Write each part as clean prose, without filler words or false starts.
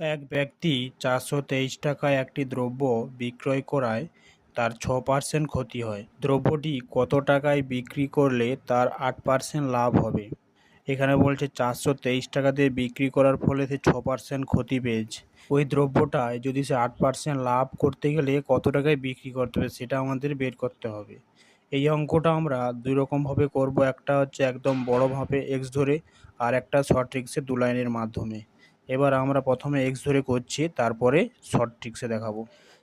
এক ব্যক্তি ৪২৩ টাকায় একটি দ্রব্য বিক্রয় করায় তার ৬% ক্ষতি হয়। দ্রব্যটি কত টাকায় বিক্রি করলে তার ৮% লাভ হবে? এখানে বলছে ৪২৩ টাকা দিয়ে বিক্রি করার ফলে সে ৬% ক্ষতি পেয়েছে। ওই দ্রব্যটায় যদি সে ৮% লাভ করতে গেলে কত টাকায় বিক্রি করতে হবে সেটা আমাদের বের করতে হবে। এই অঙ্কটা আমরা দুই রকমভাবে করব। একটা হচ্ছে একদম বড়ভাবে এক্স ধরে, আর একটা শর্ট ট্রিক্সে ২ লাইনের মাধ্যমে। এবার আমরা প্রথমে এক্স ধরে করছি, তারপরে শর্ট ট্রিক্সে দেখাবো।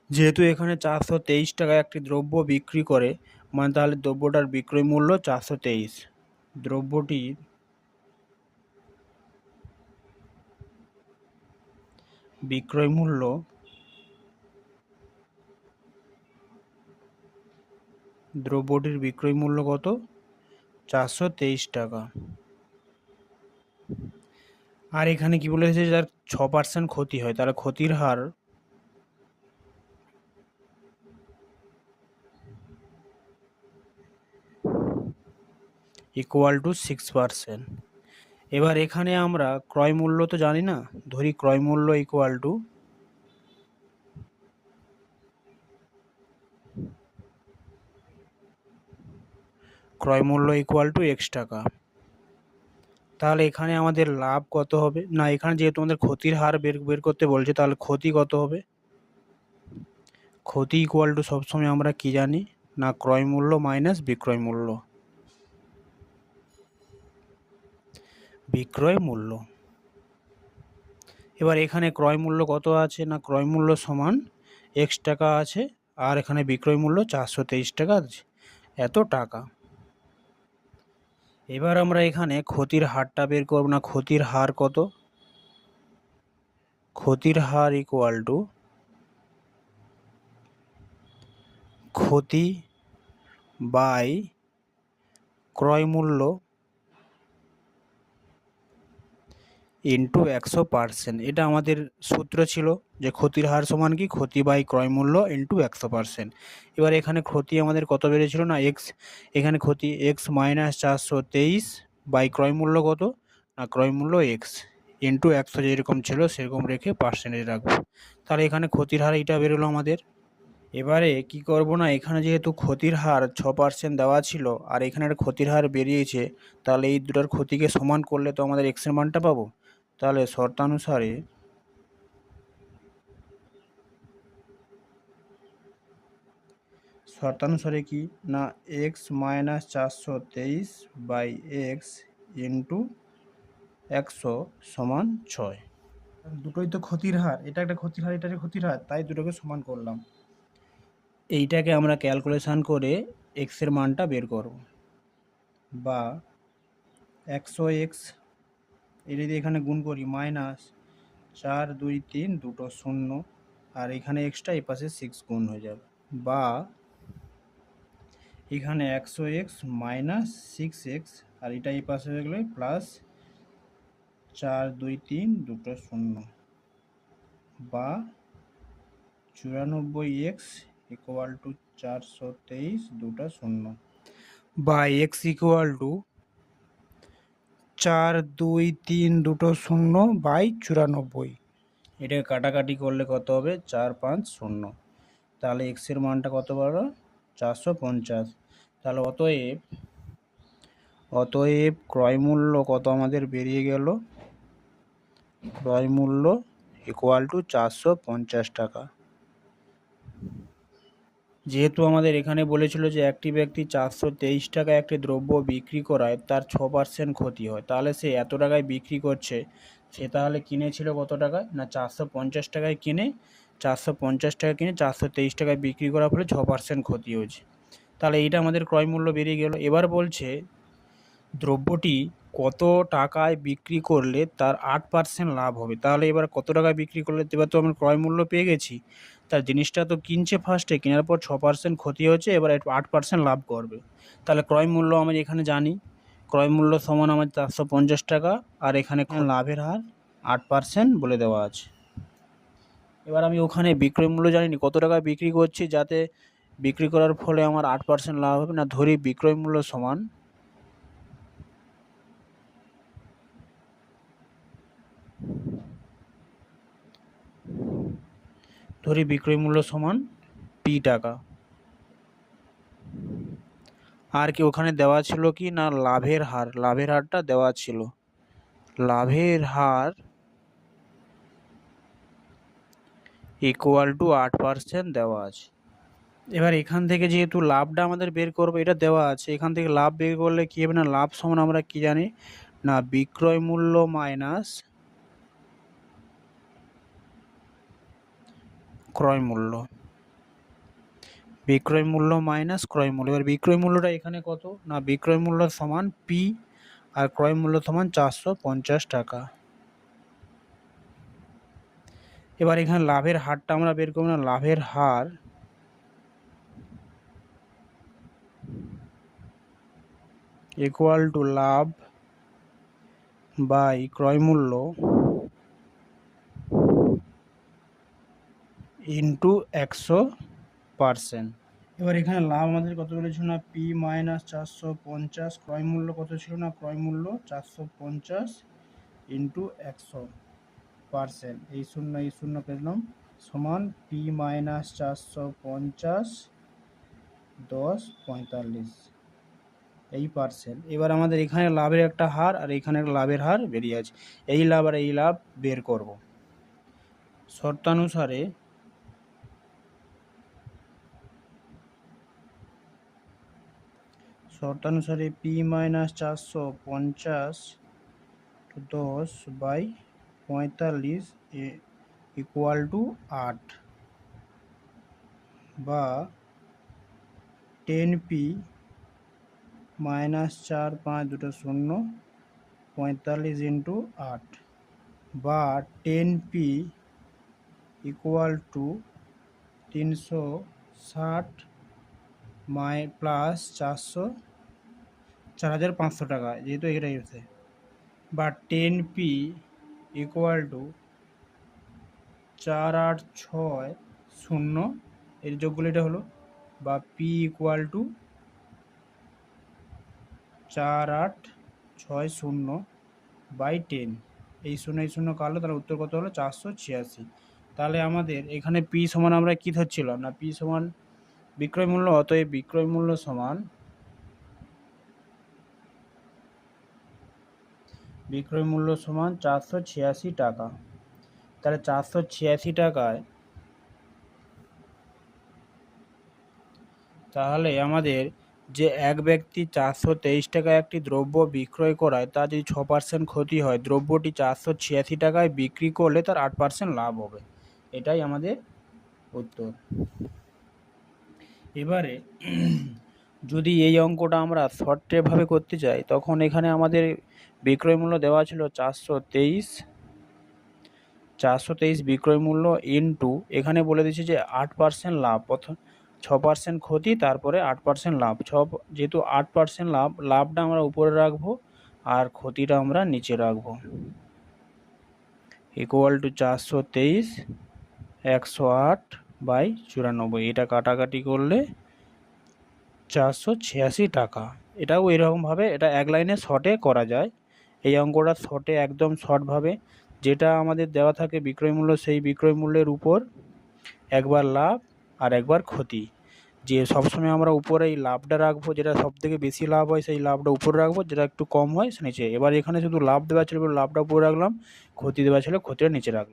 যেহেতু এখানে ৪২৩ টাকায় একটি দ্রব্য বিক্রি করে, মানে তাহলে দ্রব্যটার বিক্রয় মূল্য ৪২৩। দ্রব্যটির বিক্রয় মূল্য কত? ৪২৩ টাকা। আর এখানে কি বলেছে, যার ৬% ক্ষতি হয়, তাহলে ক্ষতির হার ইকুয়াল টু 6%। এবার এখানে আমরা ক্রয় মূল্য তো জানি না, ধরি ক্রয় মূল্য ইকুয়াল টু এক্স টাকা। তাহলে এখানে আমাদের লাভ কত হবে? না, এখানে যেহেতু আমাদের ক্ষতির হার বের করতে বলছে, তাহলে ক্ষতি কত হবে? ক্ষতি ইকুয়াল টু সবসময় আমরা কি জানি না, ক্রয় মূল্য মাইনাস বিক্রয় মূল্য। এবার এখানে ক্রয় মূল্য কত আছে? না, ক্রয় মূল্য সমান এক্স টাকা আছে, আর এখানে বিক্রয় মূল্য ৪২৩ টাকা আছে, এত টাকা। এবার আমরা এখানে ক্ষতির হারটা বের করব। না, ক্ষতির হার কত? ক্ষতির হার ইকুয়াল টু ক্ষতি বাই ক্রয় মূল্য ইন্টু ১০০%। এটা আমাদের সূত্র ছিল যে ক্ষতির হার সমান কি, ক্ষতি বাই ক্রয় মূল্য ইন্টু ১০০%। এবার এখানে ক্ষতি আমাদের কত বেড়েছিল? না এক্স। এখানে ক্ষতি এক্স মাইনাস ৪২৩ বাই ক্রয় মূল্য কত? না ক্রয় মূল্য এক্স ইন্টু ১০০, যেরকম ছিল সেরকম রেখে পার্সেন্টেজ রাখবো। তাহলে এখানে ক্ষতির হার এটা বেরোলো আমাদের। এবারে কি করব, না এখানে যেহেতু ক্ষতির হার ৬% দেওয়া ছিল, আর এখানে একটা ক্ষতির হার বেরিয়েছে, তাহলে এই দুটার ক্ষতিকে সমান করলে তো আমাদের এক্সের মানটা পাবো। তাহলে শর্তানুসারে কি না, x minus ৪২৩ by x into ১০০ সমান ৬। দুটোই তো ক্ষতির হার, এটা একটা ক্ষতির হার, এটা একটা ক্ষতির হার, তাই দুটোকে সমান করলাম। এইটাকে আমরা ক্যালকুলেশন করে এক্সের মানটা বের করব, বা ১০০ এটা যদি এখানে গুণ করি, মাইনাস ৪ ২ ৩ দুটো শূন্য, আর এখানে এক্সট্রা এই পাশে 6 গুণ হয়ে যাবে, বা এখানে ১০০ মাইনাস 6 আর এটা এই পাশে হয়ে গেলে প্লাস ৪ ২ ৩ দুটো শূন্য, বা ৯৪ ইকুয়াল টু ৪২৩ দুটো শূন্য, বা এক্স ইকুয়াল টু ৪ ২ ৩ দুটো শূন্য বাই ৯৪। এটাকে কাটাকাটি করলে কত হবে? ৪ ৫ ০। তাহলে এক্সের মানটা কত বড়? ৪৫০। তাহলে অতএব ক্রয় মূল্য কত আমাদের বেরিয়ে গেল? ক্রয় মূল্য ইকুয়াল টু ৪৫০ টাকা। যেহেতু আমাদের এখানে বলেছিল যে একটি ব্যক্তি ৪২৩ টাকায় একটি দ্রব্য বিক্রি করায় তার ৬% ক্ষতি হয়, তাহলে সে এত টাকায় বিক্রি করছে, সে তাহলে কিনেছিল কত টাকায়? না ৪৫০ টাকায় কিনে ৪২৩ টাকায় বিক্রি করার ফলে ৬% ক্ষতি হয়েছে। তাহলে এইটা আমাদের ক্রয় মূল্য বেরিয়ে গেল। এবার বলছে দ্রব্যটি কত টাকায় বিক্রি করলে তার ৮% লাভ হবে। তাহলে এবার কত টাকায় বিক্রি করলে, এবার তো আমরা ক্রয় মূল্য পেয়ে গেছি, তার জিনিসটা তো কিনছে ফার্স্টে, কেনার পর ৬% ক্ষতি হচ্ছে, এবার ৮% লাভ করবে। তাহলে ক্রয় মূল্য আমরা এখানে জানি, ক্রয় মূল্য সমান আমার ৪৫০ টাকা, আর এখানে লাভের হার ৮% বলে দেওয়া আছে। এবার আমি ওখানে বিক্রয় মূল্য জানি না, কত টাকায় বিক্রি করছি যাতে বিক্রি করার ফলে আমার ৮% লাভ হবে। না, ধরি বিক্রয় মূল্য সমান ধরি বিক্রয় মূল্য সমান পি টাকা। আর কি ওখানে দেওয়া ছিল কি না লাভের হার, লাভের হারটা দেওয়া ছিল, লাভের হার ইকুয়াল টু 8% দেওয়া আছে। এবার এখান থেকে যেহেতু লাভটা আমাদের বের করবো, এটা দেওয়া আছে, এখান থেকে লাভ বের করলে কি হবে না, লাভ সমান আমরা কি জানি না বিক্রয় মূল্য মাইনাস ক্রয় মূল্য, বিক্রয় মূল্য মাইনাস ক্রয় মূল্য। এবার বিক্রয় মূল্যটা এখানে কত না বিক্রয় মূল্য সমান পি আর ক্রয় মূল্য সমান 450 টাকা। এবার এখানে লাভের হারটা আমরা বের করব না, লাভের হার ইকুয়াল টু লাভ বাই ক্রয় মূল্য ইন্টু 100%। এবার এখানে লাভ আমাদের কত বলেছিল না পি মাইনাস 450, ক্রয় মূল্য কত ছিল না ক্রয় মূল্য 450 ইন্টু 100%, এই শূন্য পেলাম সমান পি মাইনাস 450 10 45 এই পার্সেন্ট। এবার আমাদের এখানে লাভের একটা হার আর এখানে লাভের হার বেরিয়ে আছে, এই লাভ আর এই লাভ বের করব। শর্তানুসারে পি মাইনাস 450 10/45 ইকুয়াল টু 8 বা 10p মাইনাস 4 5 2 0 45 ইন্টু 8 বা 10p ইকুয়াল টু 360 প্লাস 4500 টাকা, যেহেতু এটাই হচ্ছে, বা 10p ইকুয়াল টু 4860 এর যোগগুলো এটা হলো, বা p ইকুয়াল টু 4860 বাই 10, এই শূন্য কাটলো, তাহলে উত্তর কত হলো 486। তাহলে আমাদের এখানে p সমান আমরা কি ধরছিলাম না p সমান বিক্রয় মূল্য, অতএব বিক্রয় মূল্য সমান 486 টাকা। তাহলে 486 টাকায় তাহলে আমাদের যে এক ব্যক্তি 423 টাকায় একটি দ্রব্য বিক্রয় করায় তার যদি 6% ক্ষতি হয়, দ্রব্যটি 486 টাকায় বিক্রি করলে তার 8% লাভ হবে। এটাই আমাদের উত্তর। এবারে যদি এই অঙ্কটা আমরা শর্টভাবে করতে চাই, তখন এখানে আমাদের বিক্রয় মূল্য দেওয়া ছিল 423 বিক্রয় মূল্য ইন্টু এখানে বলে দিচ্ছে যে 8% লাভ, প্রথম 6% ক্ষতি, তারপরে 8% লাভ। যেহেতু 8% লাভটা আমরা উপরে রাখবো আর ক্ষতিটা আমরা নিচে রাখবো, ইকুয়াল টু 423 108/94, এটা কাটাকাটি করলে 486 টাকা। এটাও এরকমভাবে এটা এক লাইনে শর্টে করা যায়। এই অঙ্কটা শর্টে একদম শর্টভাবে যেটা আমাদের দেওয়া থাকে বিক্রয় মূল্য, সেই বিক্রয় মূল্যের উপর একবার লাভ আর একবার ক্ষতি, যে সবসময় আমরা উপরে এই লাভটা রাখবো, যেটা সবথেকে বেশি লাভ হয় সেই লাভটা উপরে রাখবো, যেটা একটু কম হয় সে নিচে। এবার এখানে শুধু লাভ দেওয়া ছিল লাভটা উপরে রাখলাম, ক্ষতি দেওয়া ছিল ক্ষতিটা নিচে রাখলাম।